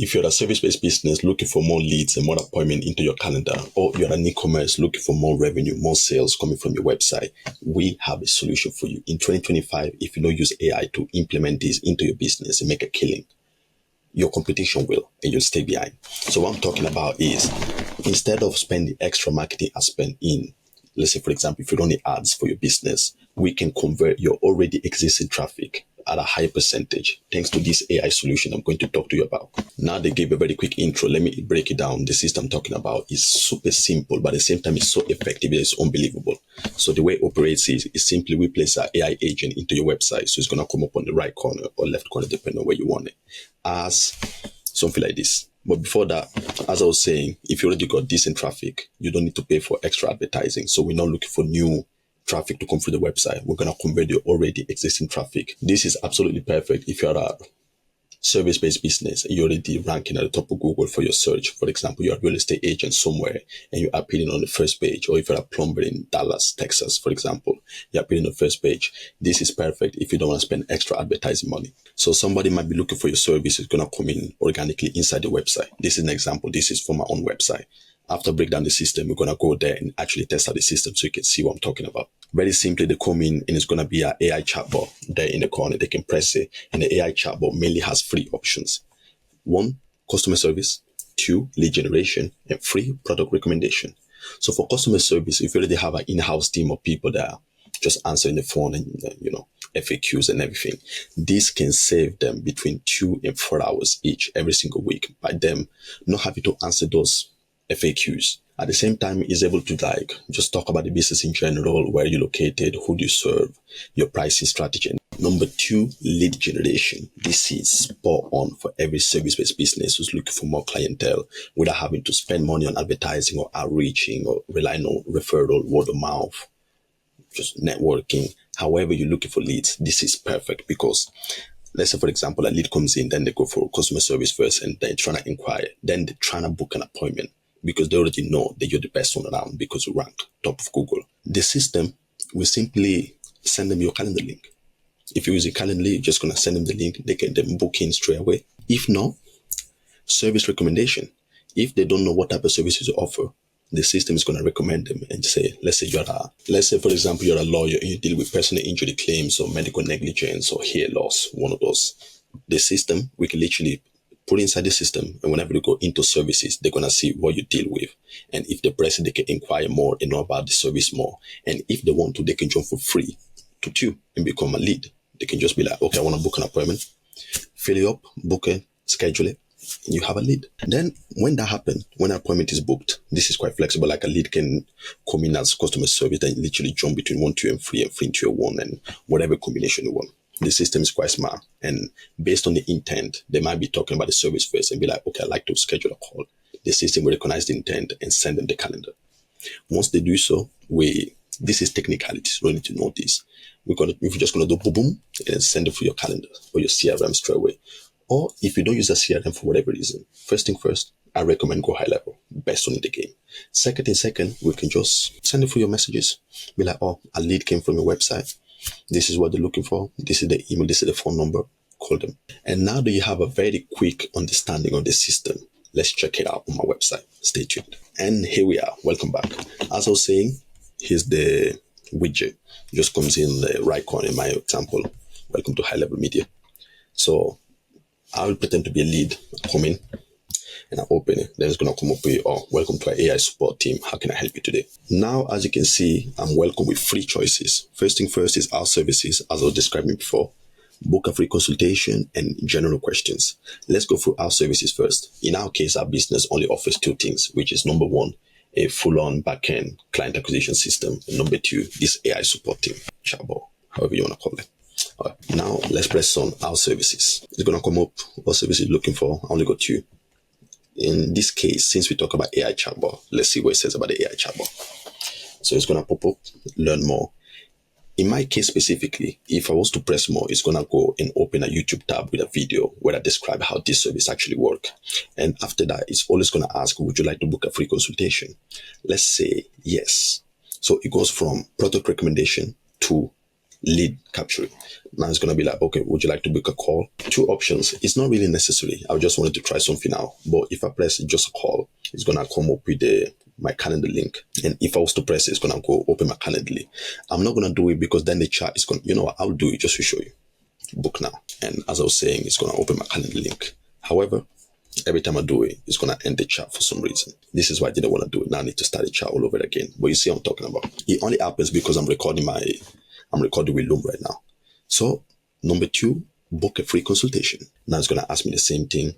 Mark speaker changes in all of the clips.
Speaker 1: If you're a service-based business looking for more leads and more appointment into your calendar, or you're an e-commerce looking for more revenue, more sales coming from your website, we have a solution for you. In 2025, if you don't use AI to implement this into your business and make a killing, your competition will, and you'll stay behind. So what I'm talking about is, instead of spending extra marketing I spend in, let's say, for example, if you don't need ads for your business, we can convert your already existing traffic at a high percentage thanks to this AI solution I'm going to talk to you about. Now they gave a very quick intro. Let me break it down. The system I'm talking about is super simple, but at the same time, it's so effective that it's unbelievable. So the way it operates is simply we place our AI agent into your website. So it's going to come up on the right corner or left corner, depending on where you want it, as something like this. But before that, as I was saying, if you already got decent traffic, you don't need to pay for extra advertising. So we're not looking for new traffic to come through the website. We're going to convert your already existing traffic. This is absolutely perfect if you're a service-based business and you're already ranking at the top of Google for your search. For example, you're a real estate agent somewhere and you're appearing on the first page, or if you're a plumber in Dallas, Texas, for example, you're appearing on the first page. This is perfect if you don't want to spend extra advertising money. So somebody might be looking for your service. It's going to come in organically inside the website. This is an example. This is from my own website. After break down the system, we're going to go there and actually test out the system so you can see what I'm talking about. Very simply, they come in and it's going to be an AI chatbot there in the corner. They can press it, and the AI chatbot mainly has 3 options. 1, customer service. 2, lead generation. And 3, product recommendation. So for customer service, if you already have an in-house team of people that are just answering the phone and, FAQs and everything, this can save them between 2 and 4 hours each every single week by them not having to answer those FAQs. At the same time, is able to just talk about the business in general, where you're located, who do you serve, your pricing strategy. Number 2, lead generation. This is spot on for every service-based business who's looking for more clientele without having to spend money on advertising or outreaching or relying on referral, word of mouth, just networking. However you're looking for leads, this is perfect because let's say, for example, a lead comes in, then they go for customer service first, and they're trying to inquire. Then they're trying to book an appointment because they already know that you're the best one around because you rank top of Google. The system will simply send them your calendar link. If you use a calendar, you're just going to send them the link. They can then book in straight away. If not, service recommendation. If they don't know what type of services you offer, the system is going to recommend them and say, let's say, for example, you're a lawyer and you deal with personal injury claims or medical negligence or hair loss, one of those. The system, we can literally put inside the system, and whenever you go into services, they're going to see what you deal with. And if they press it, they can inquire more and know about the service more. And if they want to, they can jump for free to you and become a lead. They can just be like, okay, I want to book an appointment, fill it up, book it, schedule it, and you have a lead. And then when that happens, when an appointment is booked, this is quite flexible. Like a lead can come in as customer service and literally jump between 1 to and 3 and 3 into 1 and whatever combination you want. The system is quite smart, and based on the intent, they might be talking about the service first and be like, okay, I'd like to schedule a call. The system will recognize the intent and send them the calendar. Once they do so, this is technicalities. We need to know this. We're just going to do boom, boom, and send it for your calendar or your CRM straight away. Or if you don't use a CRM for whatever reason, first thing first, I recommend go high level, best one in the game. Second, we can just send it for your messages. Be like, oh, a lead came from your website. This is what they're looking for. This is the email. This is the phone number. Call them. And now that you have a very quick understanding of the system, let's check it out on my website. Stay tuned. And here we are. Welcome back. As I was saying, here's the widget. It just comes in the right corner in my example. Welcome to High Level Media. So I will pretend to be a lead. I come in and I open it. Then it's going to come up with, oh, welcome to our AI support team. How can I help you today? Now, as you can see, I'm welcome with 3 choices. First thing first is our services, as I was describing before. Book a free consultation and general questions. Let's go through our services first. In our case, our business only offers 2 things, which is number 1, a full-on back-end client acquisition system. And number 2, this AI support team, chatbot, however you want to call it. All right, now let's press on our services. It's going to come up what services you're looking for. I only got 2. In this case, since we talk about AI chatbot, let's see what it says about the AI chatbot. So it's going to pop up, learn more. In my case specifically, if I was to press more, it's going to go and open a YouTube tab with a video where I describe how this service actually works. And after that, it's always going to ask, would you like to book a free consultation? Let's say yes. So it goes from product recommendation to lead capturing. Now it's going to be like, okay, would you like to book a call? Two options. It's not really necessary. I just wanted to try something out. But if I press just a call, it's going to come up with my calendar link. And if I was to press it, it's going to go open my calendar. I'm not going to do it because then the chat is going to, you know what, I'll do it just to show you. Book now. And as I was saying, it's going to open my calendar link. However, every time I do it, it's going to end the chat for some reason. This is why I didn't want to do it. Now I need to start the chat all over again. But you see what I'm talking about. It only happens because I'm recording with Loom right now. So, number 2, book a free consultation. Now it's going to ask me the same thing.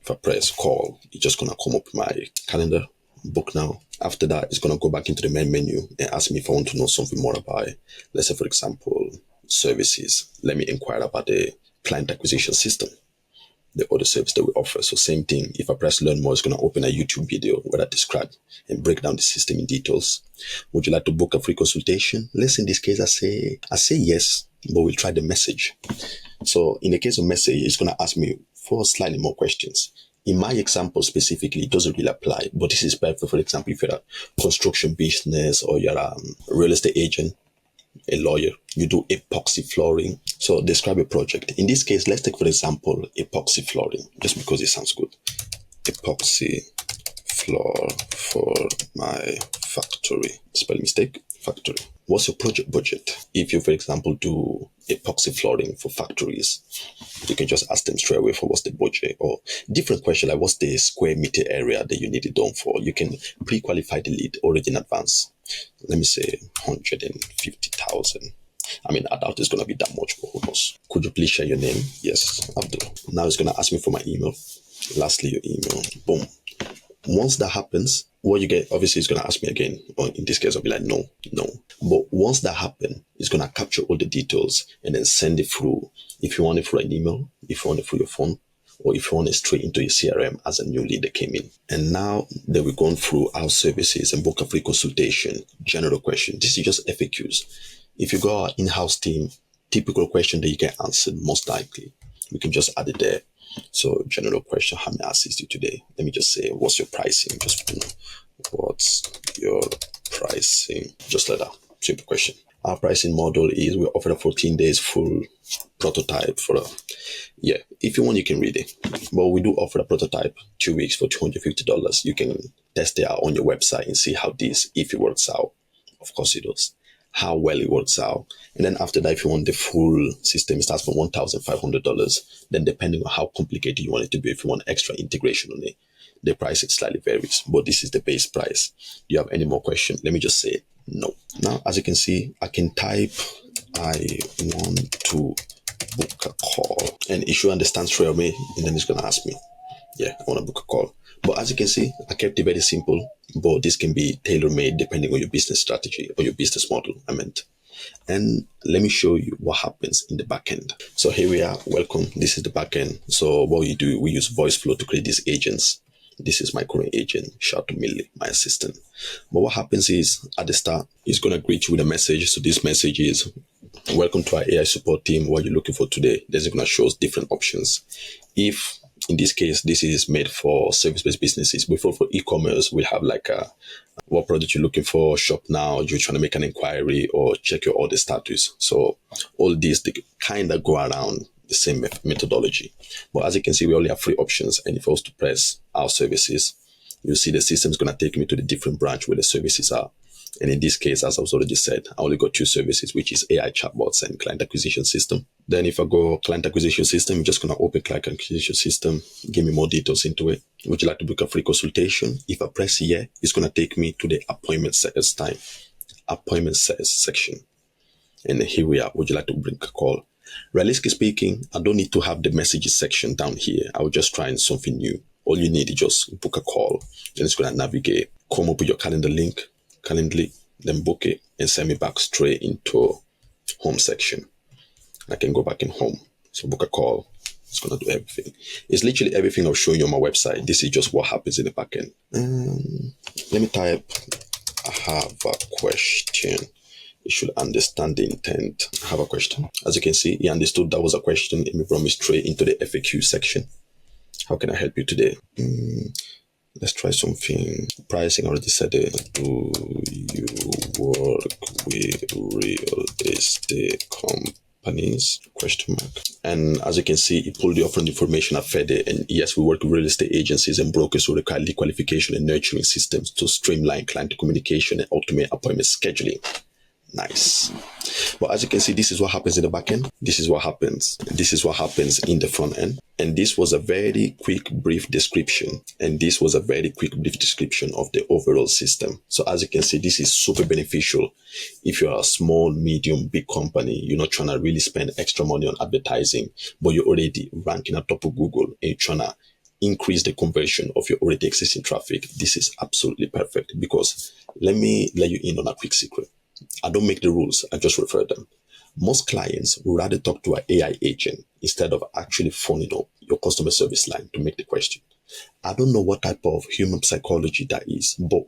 Speaker 1: If I press call, it's just going to come up my calendar, book now. After that, it's going to go back into the main menu and ask me if I want to know something more about it. Let's say, for example, services. Let me inquire about the client acquisition system, the other service that we offer. So same thing. If I press learn more, it's going to open a YouTube video where I describe and break down the system in details. Would you like to book a free consultation? Let's in this case, I say yes, but we'll try the message. So in the case of message, it's going to ask me for slightly more questions. In my example specifically, it doesn't really apply, but this is perfect. For example, if you're a construction business or you're a real estate agent, a lawyer, you do epoxy flooring. So describe a project. In this case, let's take, for example, epoxy flooring, just because it sounds good. Epoxy floor for my factory. Spell mistake, factory. What's your project budget? If you, for example, do epoxy flooring for factories, you can just ask them straight away for what's the budget, or different question like what's the square meter area that you need it done for. You can pre-qualify the lead already in advance. Let me say 150,000. I mean, I doubt it's going to be that much, but who knows? Could you please share your name? Yes, I'll do. Now it's going to ask me for my email. Lastly, your email. Boom. Once that happens, what you get, obviously, it's going to ask me again. Or in this case, I'll be like, no. But once that happens, it's going to capture all the details and then send it through. If you want it through an email, if you want it through your phone, or if you want it straight into your CRM as a new lead that came in. And now that we're going through our services and book a free consultation, general question, this is just FAQs. If you go our in-house team, typical question that you get answered most likely, we can just add it there. So general question, how may I assist you today? Let me just say, what's your pricing? Just, what's your pricing? Just like that, simple question. Our pricing model is we offer a 14 days full prototype for if you want, you can read it. But we do offer a prototype 2 weeks for $250. You can test it out on your website and see how if it works out. Of course it does. How well it works out. And then after that, if you want the full system, it starts from $1,500. Then depending on how complicated you want it to be, if you want extra integration on it, the price slightly varies. But this is the base price. Do you have any more questions? Let me just say no. Now, as you can see, I can type, I want to book a call, and it should understand straight away, and then it's going to ask me, I want to book a call. But as you can see, I kept it very simple, but this can be tailor-made depending on your business strategy or your business model, And let me show you what happens in the backend. So here we are. Welcome. This is the backend. So what we do, we use voice flow to create these agents. This is my current agent. Shout out to Millie, my assistant. But what happens is at the start, it's going to greet you with a message. So this message is, welcome to our AI support team. What you're looking for today. There's going to show us different options. If in this case, this is made for service-based businesses. Before for e-commerce, we have like what product you're looking for, shop now, you're trying to make an inquiry or check your order status. So all these, they kind of go around the same methodology. But as you can see, we only have 3 options. And if I was to press our services, you'll see the system is going to take me to the different branch where the services are. And in this case, as I was already said, I only got 2 services, which is AI chatbots and client acquisition system. Then if I go client acquisition system, I'm just going to open client acquisition system, give me more details into it. Would you like to book a free consultation? If I press yeah, it's going to take me to the appointment settings section. And here we are. Would you like to book a call? Realistically speaking, I don't need to have the messages section down here. I will just try something new. All you need is just book a call. Then it's going to navigate, come up with your calendar link, Calendly, then book it and send me back straight into home section. I can go back in home. So book a call. It's going to do everything. It's literally everything I'll show you on my website. This is just what happens in the backend. Let me type, I have a question. You should understand the intent. I have a question. As you can see, he understood that was a question and we brought me straight into the FAQ section. How can I help you today? Let's try something. Pricing, I already said it. Do you work with real estate companies? Question mark. And as you can see, it pulled the offering information. I fed it. And yes, we work with real estate agencies and brokers who require lead qualification and nurturing systems to streamline client communication and automate appointment scheduling. Nice. But as you can see, this is what happens in the back end. This is what happens. This is what happens in the front end. And this was a very quick, brief description. And this was a very quick, brief description of the overall system. So as you can see, this is super beneficial. If you're a small, medium, big company, you're not trying to really spend extra money on advertising, but you're already ranking at top of Google and you're trying to increase the conversion of your already existing traffic. This is absolutely perfect, because let me let you in on a quick secret. I don't make the rules, I just refer them. Most clients would rather talk to an AI agent instead of actually phoning up your customer service line to make the question. I don't know what type of human psychology that is, but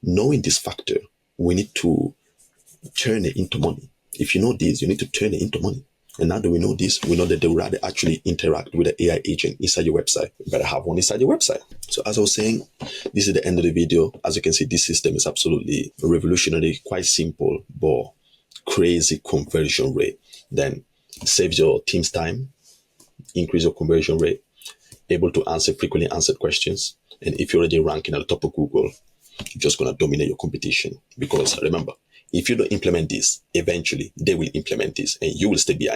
Speaker 1: knowing this factor, we need to turn it into money. If you know this, you need to turn it into money. And now that we know this, we know that they would rather actually interact with the AI agent inside your website. You better have one inside your website. So as I was saying, this is the end of the video. As you can see, this system is absolutely revolutionary, quite simple, but crazy conversion rate. Then saves your team's time, increase your conversion rate, able to answer frequently answered questions. And if you're already ranking at the top of Google, you're just going to dominate your competition. Because remember, if you don't implement this, eventually they will implement this and you will stay behind.